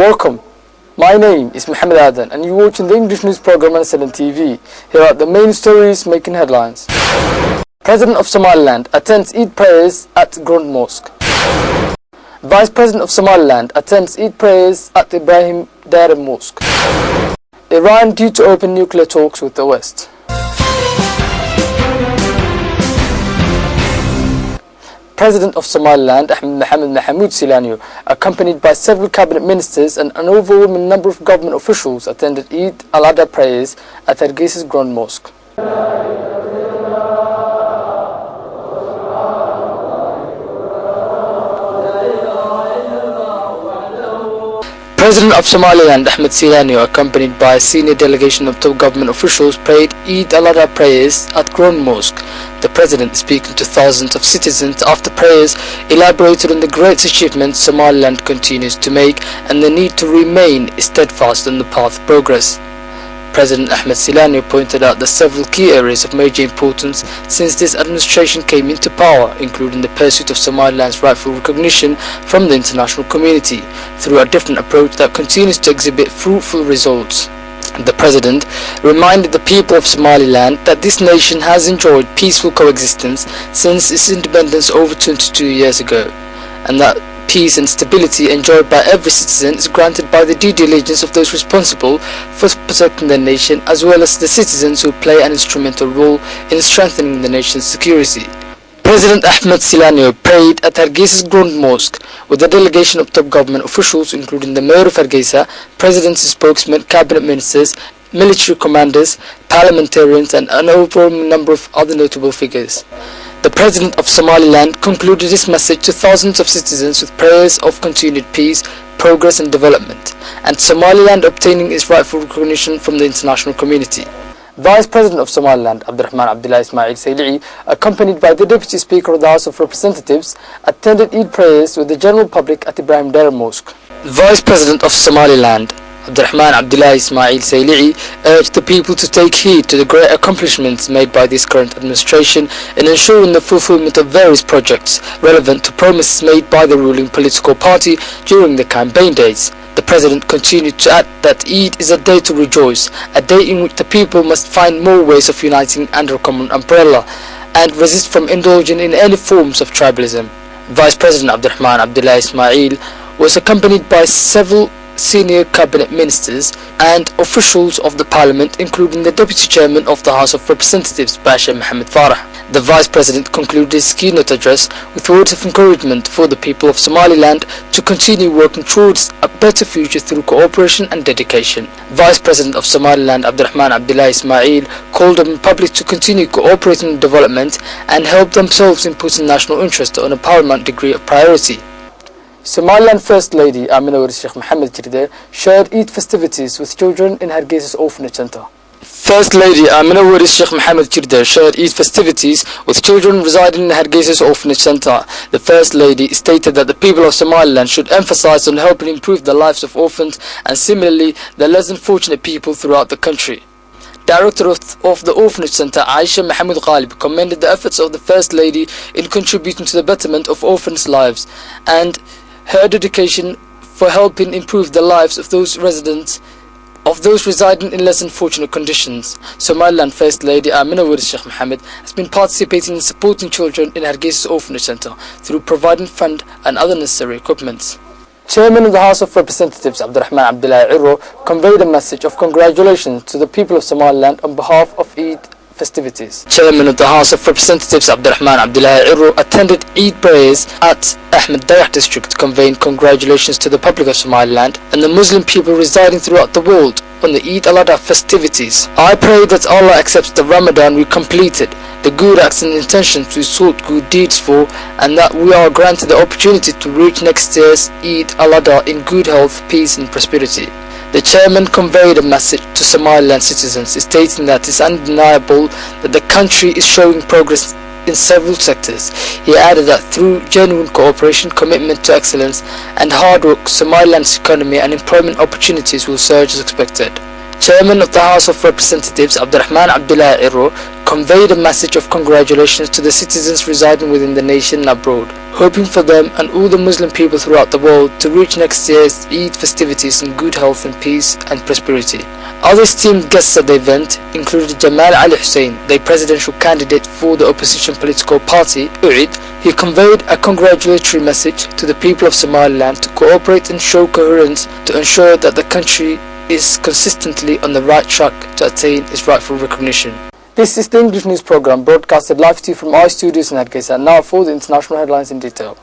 Welcome. My name is Mohammed Adan and you're watching the English news program on 7 TV. Here are the main stories making headlines. President of Somaliland attends Eid prayers at Grand Mosque. Vice President of Somaliland attends Eid prayers at Ibrahim Dara Mosque. Iran due to open nuclear talks with the West. President of Somaliland, Ahmed Mohamed Mahmoud Silanyo, accompanied by several cabinet ministers and an overwhelming number of government officials, attended Eid al-Adha prayers at Hargeysa's Grand Mosque. President of Somaliland, Ahmed Silanyo, accompanied by a senior delegation of top government officials, prayed Eid al-Adha prayers at Grand Mosque. The President, speaking to thousands of citizens after prayers, elaborated on the great achievements Somaliland continues to make and the need to remain steadfast on the path of progress. President Ahmed Silanyo pointed out the several key areas of major importance since this administration came into power, including the pursuit of Somaliland's rightful recognition from the international community through a different approach that continues to exhibit fruitful results. The President reminded the people of Somaliland that this nation has enjoyed peaceful coexistence since its independence over 22 years ago, and that peace and stability enjoyed by every citizen is granted by the due diligence of those responsible for protecting the nation, as well as the citizens who play an instrumental role in strengthening the nation's security. President Ahmed Silanyo prayed at Hargeysa's Grand Mosque with a delegation of top government officials, including the Mayor of Hargeisa, President's spokesman, cabinet ministers, military commanders, parliamentarians, and an overwhelming number of other notable figures. The President of Somaliland concluded his message to thousands of citizens with prayers of continued peace, progress and development, and Somaliland obtaining its rightful recognition from the international community. Vice President of Somaliland, Abdurrahman Abdullah Ismail Sayli'i, accompanied by the Deputy Speaker of the House of Representatives, attended Eid prayers with the general public at Ibrahim Dara Mosque. Vice President of Somaliland, Abdurrahman Abdullah Ismail Sayli'i, urged the people to take heed to the great accomplishments made by this current administration in ensuring the fulfillment of various projects relevant to promises made by the ruling political party during the campaign days. The President continued to add that Eid is a day to rejoice, a day in which the people must find more ways of uniting under a common umbrella and resist from indulging in any forms of tribalism. Vice President Abdurrahman Abdullah Ismail was accompanied by several senior cabinet ministers and officials of the parliament, including the deputy chairman of the House of Representatives, Basha Mohammed Farah. The vice president concluded his keynote address with words of encouragement for the people of Somaliland to continue working towards a better future through cooperation and dedication. Vice President of Somaliland, Abdurrahman Abdullah Ismail, called on the public to continue cooperating in development and help themselves in putting national interest on a paramount degree of priority. Somaliland First Lady Amina Waris Sheikh Mohammed Jirde shared Eid festivities with children in Hargeysa's orphanage center. First Lady Amina Waris Sheikh Mohammed Jirde shared Eid festivities with children residing in Hargeysa's orphanage center. The First Lady stated that the people of Somaliland should emphasize on helping improve the lives of orphans and similarly the less unfortunate people throughout the country. Director of the Orphanage Center, Aisha Mahmoud Ghalib, commended the efforts of the First Lady in contributing to the betterment of orphans' lives and her dedication for helping improve the lives of those residing in less unfortunate conditions. Somaliland First Lady Amina Waris Sheikh Mohammed has been participating in supporting children in Hargeysa's Orphanage Center through providing fund and other necessary equipment. Chairman of the House of Representatives, Abdurrahman Abdullah Irro, conveyed a message of congratulations to the people of Somaliland on behalf of Eid festivities. Chairman of the House of Representatives, Abdurrahman Abdullah Irro, attended Eid prayers at Ahmed Dayak district, conveying congratulations to the public of Somaliland and the Muslim people residing throughout the world on the Eid al-Adha festivities. I pray that Allah accepts the Ramadan we completed, the good acts and intentions we sought good deeds for, and that we are granted the opportunity to reach next year's Eid al-Adha in good health, peace and prosperity. The chairman conveyed a message to Somaliland citizens stating that it is undeniable that the country is showing progress in several sectors. He added that through genuine cooperation, commitment to excellence and hard work, Somaliland's economy and employment opportunities will surge as expected. Chairman of the House of Representatives, Abdurrahman Abdullah Irro, conveyed a message of congratulations to the citizens residing within the nation and abroad. hoping for them and all the Muslim people throughout the world to reach next year's Eid festivities in good health and peace and prosperity. Other esteemed guests at the event included Jamal Ali Hussein, the presidential candidate for the opposition political party, UID. He conveyed a congratulatory message to the people of Somaliland to cooperate and show coherence to ensure that the country is consistently on the right track to attain its rightful recognition. This is the English news program broadcasted live to you from our studios in Hargeisa. Now for the international headlines in detail.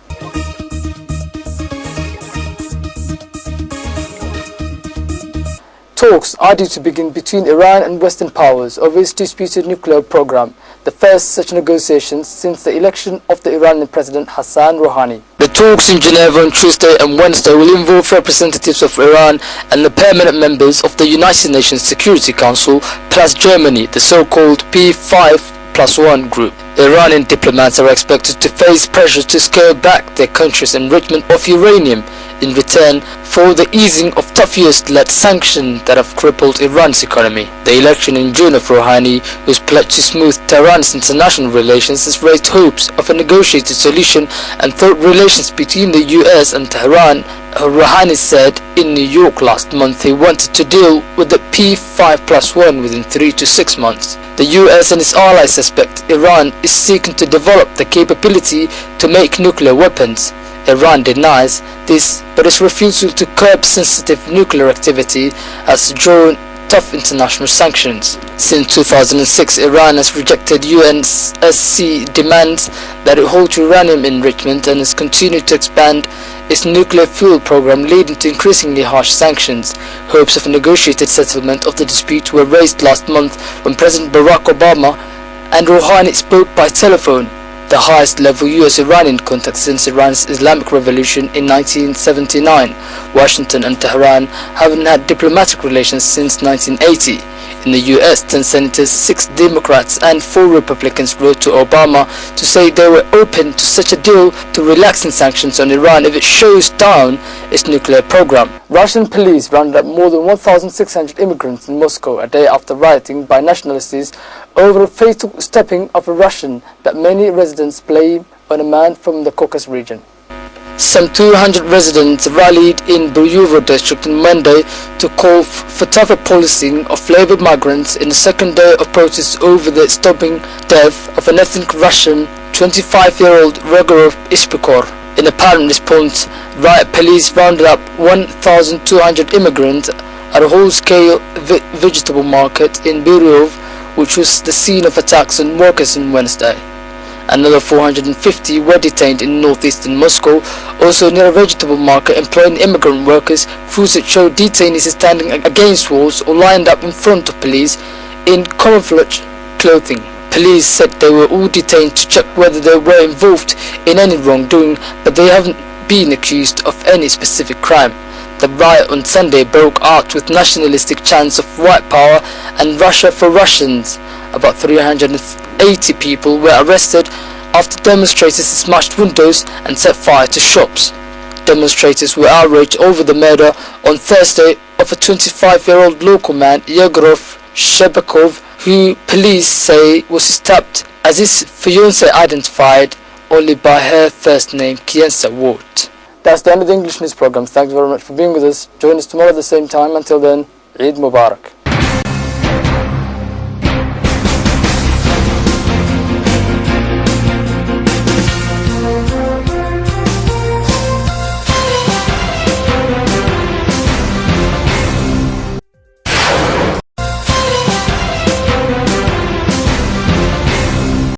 Talks are due to begin between Iran and Western powers over its disputed nuclear program, the first such negotiations since the election of the Iranian President Hassan Rouhani. The talks in Geneva on Tuesday and Wednesday will involve representatives of Iran and the permanent members of the United Nations Security Council, plus Germany, the so-called P5+1 group. Iranian diplomats are expected to face pressure to scale back their country's enrichment of uranium in return for the easing of tough US-led sanctions that have crippled Iran's economy. The election in June of Rouhani, whose pledge to smooth Tehran's international relations has raised hopes of a negotiated solution and thought relations between the US and Tehran. Rouhani said in New York last month he wanted to deal with the P5+1 within 3 to 6 months. The US and its allies suspect Iran is seeking to develop the capability to make nuclear weapons. Iran denies this, but its refusal to curb sensitive nuclear activity has drawn tough international sanctions. Since 2006, Iran has rejected UNSC demands that it halt uranium enrichment and has continued to expand its nuclear fuel program, leading to increasingly harsh sanctions. Hopes of a negotiated settlement of the dispute were raised last month when President Barack Obama and Rouhani spoke by telephone, the highest level US-Iranian contact since Iran's Islamic Revolution in 1979. Washington and Tehran haven't had diplomatic relations since 1980. In the US, 10 senators, 6 Democrats and 4 Republicans wrote to Obama to say they were open to such a deal to relaxing sanctions on Iran if it shows down its nuclear program. Russian police rounded up more than 1,600 immigrants in Moscow a day after rioting by nationalists over a fatal stopping of a Russian that many residents blame on a man from the Caucasus region. Some 200 residents rallied in Buryovo district on Monday to call for tougher policing of labor migrants in the second day of protests over the stopping death of an ethnic Russian 25-year-old Rogorov Ishpikor. In apparent response, riot police rounded up 1,200 immigrants at a whole-scale vegetable market in Buryovo, which was the scene of attacks on workers on Wednesday. Another 450 were detained in northeastern Moscow, also near a vegetable market employing immigrant workers. Footage showed detainees standing against walls or lined up in front of police in camouflage clothing. Police said they were all detained to check whether they were involved in any wrongdoing, but they haven't been accused of any specific crime. The riot on Sunday broke out with nationalistic chants of white power and Russia for Russians. About 380 people were arrested after demonstrators smashed windows and set fire to shops. Demonstrators were outraged over the murder on Thursday of a 25-year-old local man, Yegorov Shebakov, who police say was stabbed as his fiancée identified only by her first name, Kiensa Ward. That's the end of the English news program. Thanks very much for being with us. Join us tomorrow at the same time. Until then, Eid Mubarak.